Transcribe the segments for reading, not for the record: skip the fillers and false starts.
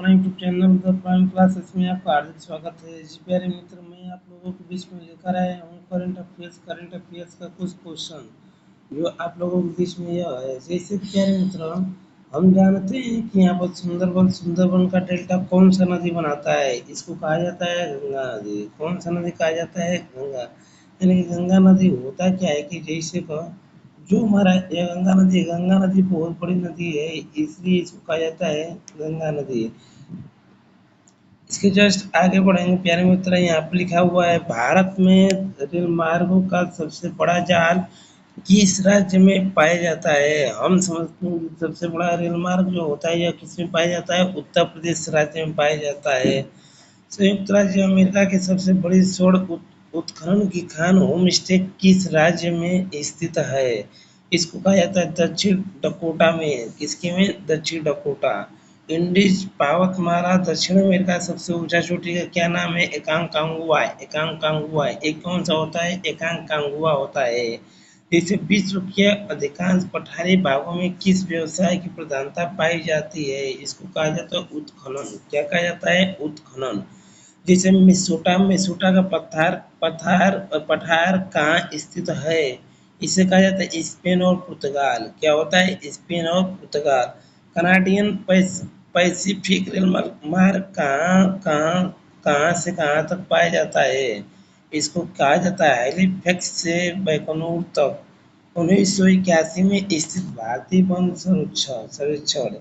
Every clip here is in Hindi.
अपना YouTube channel the prime classes में आपका हार्दिक स्वागत है। जी प्यारे मित्र, मैं आप लोगों के बीच में लेकर आया हूँ करंट अफेयर्स का कुछ क्वेश्चन जो आप लोगों के बीच में यह है। जैसे प्यारे मित्र, हम जानते हैं कि यहाँ पर सुंदरबन का डेल्टा कौन सा नदी बनाता है? इसको कहा जाता है गंगा नदी। कौन सा नदी कहा जाता है? गंगा। यानी कि गंगा नदी होता क्या है कि जैसे जो हमारा ये गंगा नदी बहुत बड़ी नदी है, इसलिए इसको कहा जाता है गंगा नदी। इसके जस्ट आगे बढ़ेंगे प्यारे मित्र, यहाँ पर लिखा हुआ है भारत में रेल मार्गों का सबसे बड़ा जाल किस राज्य में पाया जाता है? हम समझते हैं कि सबसे बड़ा रेल मार्ग जो होता है यह किस में पाया जाता है? उत्तर प्रदेश राज्य में पाया जाता है। संयुक्त राज्य अमेरिका की सबसे बड़ी सौर उत्खनन की खान होम स्टे किस राज्य में स्थित है? इसको कहा जाता है दक्षिण डकोटा में। किसके में? दक्षिण डकोटा। इंडीज पर्वतमाला दक्षिण अमेरिका का सबसे ऊंचा चोटी का क्या नाम है? एकांकागुआ। एकांकागुआ एक कौन सा होता है? एकांकागुआ होता है। जैसे विश्व के अधिकांश पठारी भागों में किस व्यवसाय की प्रधानता पाई जाती है? इसको कहा जाता है उत्खनन। क्या कहा जाता है? उत्खनन। जैसे मिसोटा का पठार कहाँ स्थित है? इसे कहा जाता है स्पेन और पुर्तगाल। क्या होता है? स्पेन और पुर्तगाल। कनाडियन पैसिफिक रेल मार्ग कहाँ कहाँ कहाँ से कहाँ तक पाया जाता है? इसको कहा जाता है हैलिफैक्स से बैकोनूर तक। 1981 में स्थित भारतीय वन सर्वेक्षण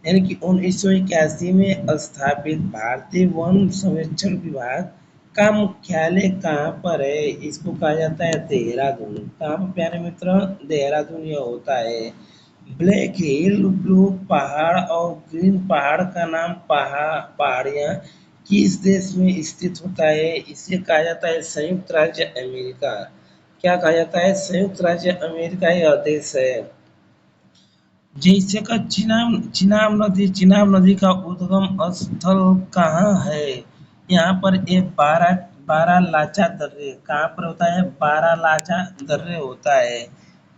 यानी कि 1981 में स्थापित भारतीय वन सर्वेक्षण विभाग का मुख्यालय कहाँ पर है? इसको कहा जाता है देहरादून। कहाँ पर प्यारे मित्र? देहरादून यह होता है। ब्लैक हिल, ब्लू पहाड़ और ग्रीन पहाड़ का नाम पहाड़ियाँ किस देश में स्थित होता है? इसे कहा जाता है संयुक्त राज्य अमेरिका। क्या कहा जाता है? संयुक्त राज्य अमेरिका यह देश है। जैसे का चिनाब नदी का उद्गम स्थल कहाँ है? यहाँ पर एक बारालाचा दर्रे। कहाँ पर होता है? बारालाचा दर्रे होता है।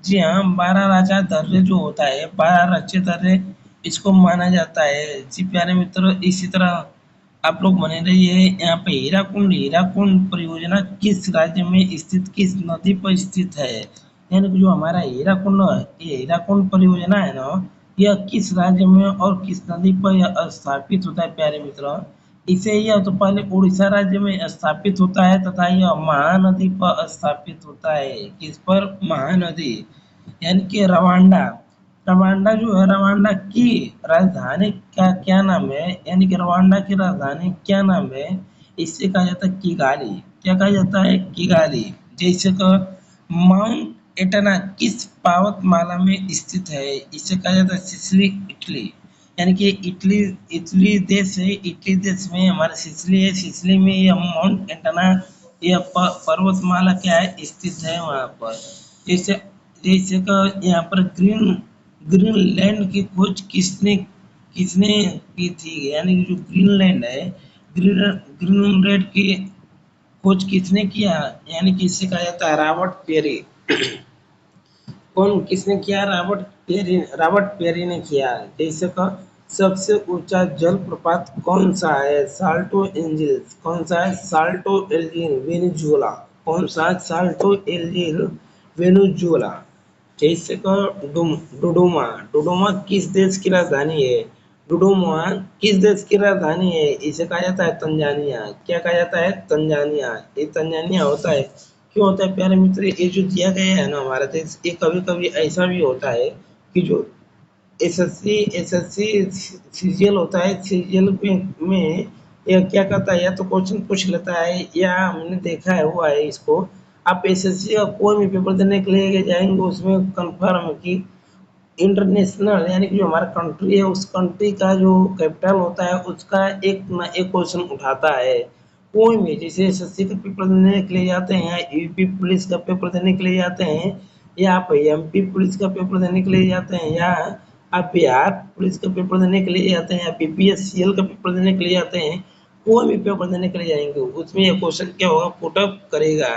जी हाँ, बारालाचा दर्रे जो होता है, बारालाचा दर्रे इसको माना जाता है। जी प्यारे मित्रों, इसी तरह आप लोग बने रहिए। यहाँ पे हीराकुंड परियोजना किस राज्य में स्थित, किस नदी पर स्थित है? यानी कि जो हमारा हीराकुंड है, ये हीराकुंड परियोजना है ना, यह किस राज्य में और किस नदी पर यह स्थापित होता है प्यारे मित्रों? इसे यह तो पहले उड़ीसा राज्य में स्थापित होता है तथा यह महानदी पर स्थापित होता है। किस पर? महानदी। यानी कि रवांडा। रवांडा जो है, रवांडा की राजधानी का क्या नाम है? यानी कि रवांडा की राजधानी क्या नाम है? इससे कहा जाता है किगाली। क्या कहा जाता है? किगाली। जैसे का माउंट एटना किस पर्वतमाला में स्थित है? इसे कहा जाता है सिसिली, इटली। यानी कि इटली इटली देश है। इटली देश में हमारा सिसिली है। सिसिली में यह माउंट एटना यह पर्वतमाला क्या है? स्थित है वहाँ पर। जैसे जैसे का यहाँ पर ग्रीनलैंड की खोज किसने किसने की थी? यानी कि जो ग्रीनलैंड है, ग्रीनलैंड की खोज किसने किया? यानी कि इसे कहा जाता है रॉबर्ट पेरी। कौन किसने किया? रॉबर्ट पेरी ने किया। जैसे का सबसे ऊंचा जलप्रपात कौन सा है? Salto Angeles. कौन सा है? Salto angel Venezuela. कौन सा है? Salto angel Venezuela. जैसे का डोडोमा। डोडोमा किस देश की राजधानी है? डोडोमा किस देश की राजधानी है? इसे कहा जाता है तंजानिया। क्या कहा जाता है? तंजानिया। ये तंजानिया होता है। क्यों होता है प्यारे मित्र? ये जो दिया गया है ना हमारा देश, ये कभी कभी ऐसा भी होता है कि जो एसएससी सीजीएल होता है, सीजीएल में यह क्या करता है, या तो क्वेश्चन पूछ लेता है या हमने देखा है हुआ है इसको। आप एसएससी का कोई भी पेपर देने के लिए जाएंगे, उसमें कंफर्म है कि इंटरनेशनल यानी कि जो हमारा कंट्री है, उस कंट्री का जो कैपिटल होता है उसका एक ना एक क्वेश्चन उठाता है। कोई भी, जैसे एसएससी का पेपर देने के लिए जाते हैं, यूपी पुलिस का पेपर देने के लिए जाते हैं, या आप एमपी पुलिस का पेपर देने के लिए जाते हैं, या आप बिहार पुलिस का पेपर देने के लिए जाते हैं, या बीपीएससीएल का पेपर देने के लिए जाते हैं, कोई भी पेपर देने के लिए जाएंगे उसमें यह क्वेश्चन क्या होगा? पुटअप करेगा।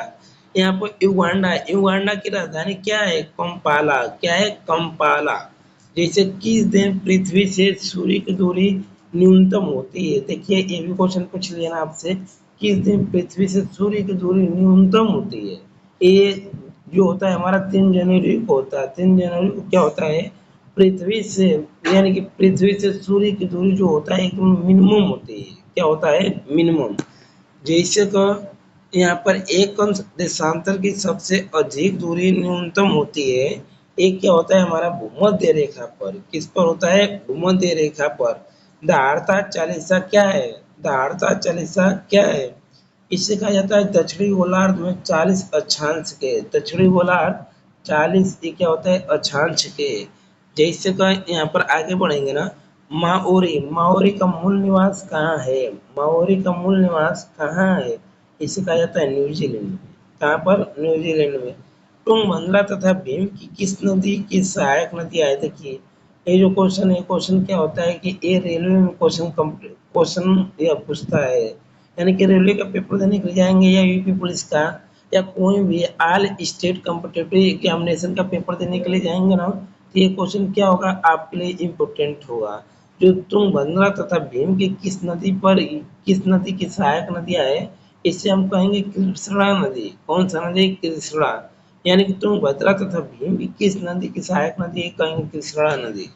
यहाँ पर युगांडा। युगांडा की राजधानी क्या है? कंपाला। क्या है? कंपाला। जैसे किस दिन पृथ्वी से सूर्य की दूरी न्यूनतम होती है। देखिए ये भी क्वेश्चन पूछ लिया ना आपसे, किस दिन पृथ्वी से सूर्य की दूरी न्यूनतम होती है। ये जो होता है हमारा 3 जनवरी को होता है। 3 जनवरी को क्या होता है, पृथ्वी से यानी कि पृथ्वी से सूर्य की दूरी जो होता है एकदम मिनिमम होती है। क्या होता है, मिनिमम। जैसे का यहाँ पर एक अंश देशांतर की सबसे अधिक दूरी न्यूनतम होती है। एक क्या होता है हमारा भूमध्य रेखा पर, किस पर होता है, भूमध्य रेखा पर। दहाड़ता चालीसा क्या है, दहाड़ता चालीसा क्या है, इसे कहा जाता है दक्षिणी गोलार्ध में 40 अक्षांश के, दक्षिणी गोलार्ध 40 ये क्या होता है अक्षांश के। जैसे का यहाँ पर आगे बढ़ेंगे ना, माओरी, माओरी का मूल निवास कहाँ है, माओरी का मूल निवास कहाँ है, इसे कहा जाता है न्यूजीलैंड में। कहाँ पर, न्यूजीलैंड में। तुंगभद्रा तथा भीम की किस नदी की सहायक नदी है। देखिए ये जो क्वेश्चन है, क्वेश्चन क्या होता है कि ये रेलवे में क्वेश्चन यह पूछता है, यानी कि रेलवे का पेपर देने के लिए जाएंगे या यूपी पुलिस का या कोई भी ऑल स्टेट कॉम्पिटिटिव एग्जामिनेशन का पेपर देने के लिए जाएंगे ना, तो ये क्वेश्चन क्या होगा आपके लिए इम्पोर्टेंट होगा। जो तुंगभद्रा तथा भीम की किस नदी की सहायक नदियां है, इससे हम कहेंगे कृष्णा नदी। कौन सा नदी, कृष्णा। यानी कि तुंगभद्रा तथा भीम की किस नदी की सहायक नदी है, कहेंगे कृष्णा नदी।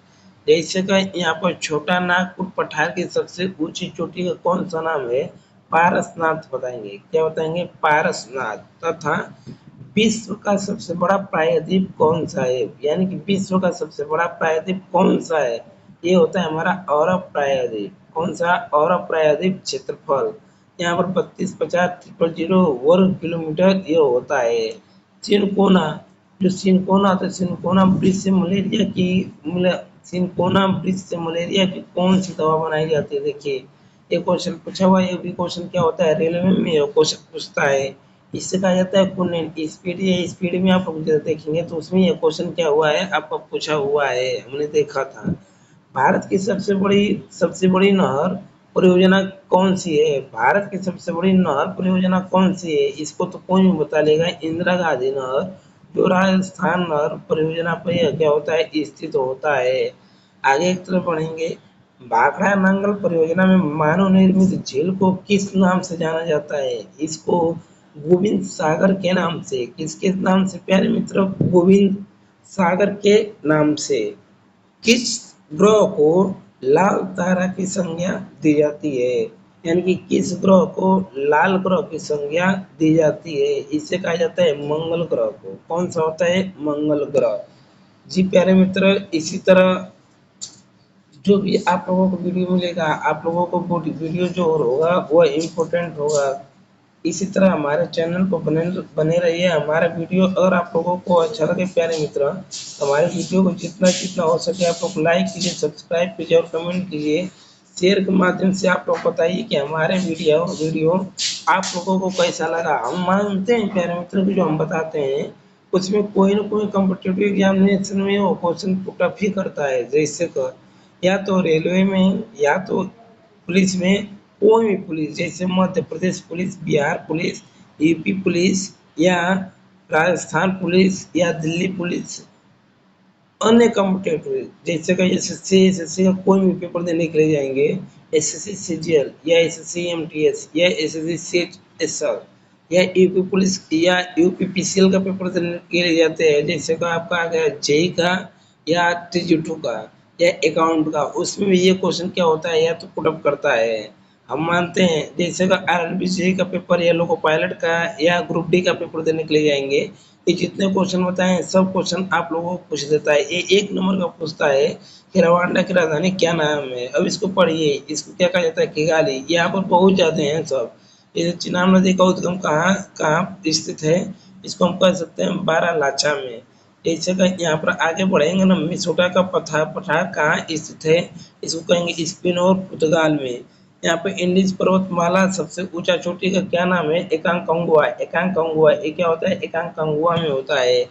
जैसे का यहाँ पर छोटा नागपुर पठार की सबसे ऊंची चोटी का कौन सा नाम है, पारसनाथ बताएंगे। क्या बताएंगे, पारसनाथ। तथा विश्व का सबसे बड़ा प्रायद्वीप कौन सा है, यानी कि विश्व का सबसे बड़ा प्रायद्वीप कौन सा है, ये होता है हमारा औरब प्रायद्वीप। कौन सा, औरब प्रायद्वीप। क्षेत्रफल यहाँ पर 32,50,000 वर्ग किलोमीटर ये होता है। सिनकोना, जो सिनकोना तो सिनकोना ब्रिज से मलेरिया की सिनकोना ब्रिज से मलेरिया की कौन सी दवा बनाई जाती है। देखिए ये क्वेश्चन पूछा हुआ है। ये भी क्वेश्चन क्या होता है, रेलवे में ये क्वेश्चन पूछता है। इससे कहा जाता है कुंडल स्पीड। या स्पीड में आप देखेंगे तो उसमें ये क्वेश्चन क्या हुआ है, आपको पूछा हुआ है, हमने देखा था। भारत की सबसे बड़ी नहर परियोजना कौन सी है, भारत की सबसे बड़ी नहर परियोजना कौन सी है, इसको तो कोई नहीं बता लेगा। इंदिरा गांधी नहर, जो राजस्थान नहर परियोजना पर यह क्या होता है, स्थित होता है। आगे एक तरफ बढ़ेंगे, भाखड़ा नंगल परियोजना में मानव निर्मित झील को किस नाम से जाना जाता है, इसको गोविंद सागर के नाम से। किसके नाम से प्यारे मित्रों, गोविंद सागर के नाम से। किस ग्रह को लाल तारा की संज्ञा दी जाती है, यानी कि किस ग्रह को लाल ग्रह की संज्ञा दी जाती है, इसे कहा जाता है मंगल ग्रह को। कौन सा होता है, मंगल ग्रह। जी प्यारे मित्र, इसी तरह जो भी आप लोगों को वीडियो मिलेगा, आप लोगों को वो वीडियो जो होगा वो इम्पोर्टेंट होगा। इसी तरह हमारे चैनल को बने बने रहिए। हमारा वीडियो अगर आप लोगों को अच्छा लगे प्यारे मित्र, तो हमारे वीडियो को जितना जितना हो सके आप लोग लाइक कीजिए, सब्सक्राइब कीजिए और कमेंट कीजिए। शेयर के माध्यम से आप लोग बताइए कि हमारे वीडियो आप लोगों को कैसा लगा। हम मानते हैं प्यारे मित्र की जो हम बताते हैं उसमें कोई ना कोई कॉम्पिटिटिव एग्जामिनेशन में वो क्वेश्चन पुट अप ही करता है। जैसे का या तो रेलवे में या तो पुलिस में, कोई भी पुलिस, जैसे Madhya Pradesh police, Bihar police, UP police या राजस्थान पुलिस या दिल्ली पुलिस, अन्य कॉम्पिटेटिव जैसे का एसएससी का कोई भी पेपर देने के लिए जाएंगे, एसएससी सीजीएल या एसएससी एमटीएस या एसएससी सीएचएसएल या यूपी पुलिस या यूपी पीसीएल का पेपर देने के लिए जाते हैं। जैसे का आपका आ गया जेई का या टीजी2 का या अकाउंट का, उसमें भी ये क्वेश्चन क्या होता है या तो पुटअप करता है। हम मानते हैं जैसे का आरआरबी जेई का पेपर या लोको पायलट का या ग्रुप डी का पेपर देने के लिए जाएंगे, ये जितने क्वेश्चन बताए सब क्वेश्चन आप लोगों को पूछ देता है। ये एक नंबर का पूछता है कि रवांडा की राजधानी क्या नाम है। अब इसको पढ़िए, इसको क्या कहा जाता है, किगाली। यहाँ पर बहुत जाते हैं सब। ये चिनाब नदी का उद्गम कहाँ कहाँ स्थित है, इसको हम कह सकते हैं बारालाचा में। जैसे का यहाँ पर आगे बढ़ेंगे ना, मिसोटा का पठार कहाँ स्थित है, इसको कहेंगे स्पेन और पुर्तगाल में। यहाँ पे इंडीज पर्वतमाला सबसे ऊंचा चोटी का क्या नाम है, एकांकगुआ। एकांकगुआ ये क्या होता है, एकांकगुआ में होता है।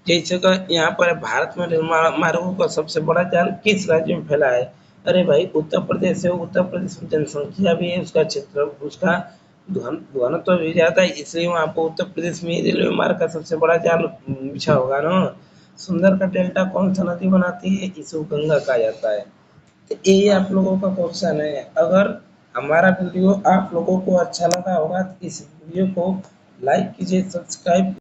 जैसे का यहाँ पर भारत में मार्गों का सबसे बड़ा जाल किस राज्य में फैला है, अरे भाई उत्तर प्रदेश है। उत्तर प्रदेश में जनसंख्या भी है, उसका क्षेत्र, उसका घनत्व भी ज्यादा है, इसलिए वहाँ पर उत्तर प्रदेश में रेलवे मार्ग का सबसे बड़ा जाल बिछा होगा ना। सुंदर का डेल्टा कौन सा नदी बनाती है, इसको गंगा कहा जाता है। यही आप लोगों का क्वेश्चन है। अगर हमारा वीडियो आप लोगों को अच्छा लगा होगा तो इस वीडियो को लाइक कीजिए, सब्सक्राइब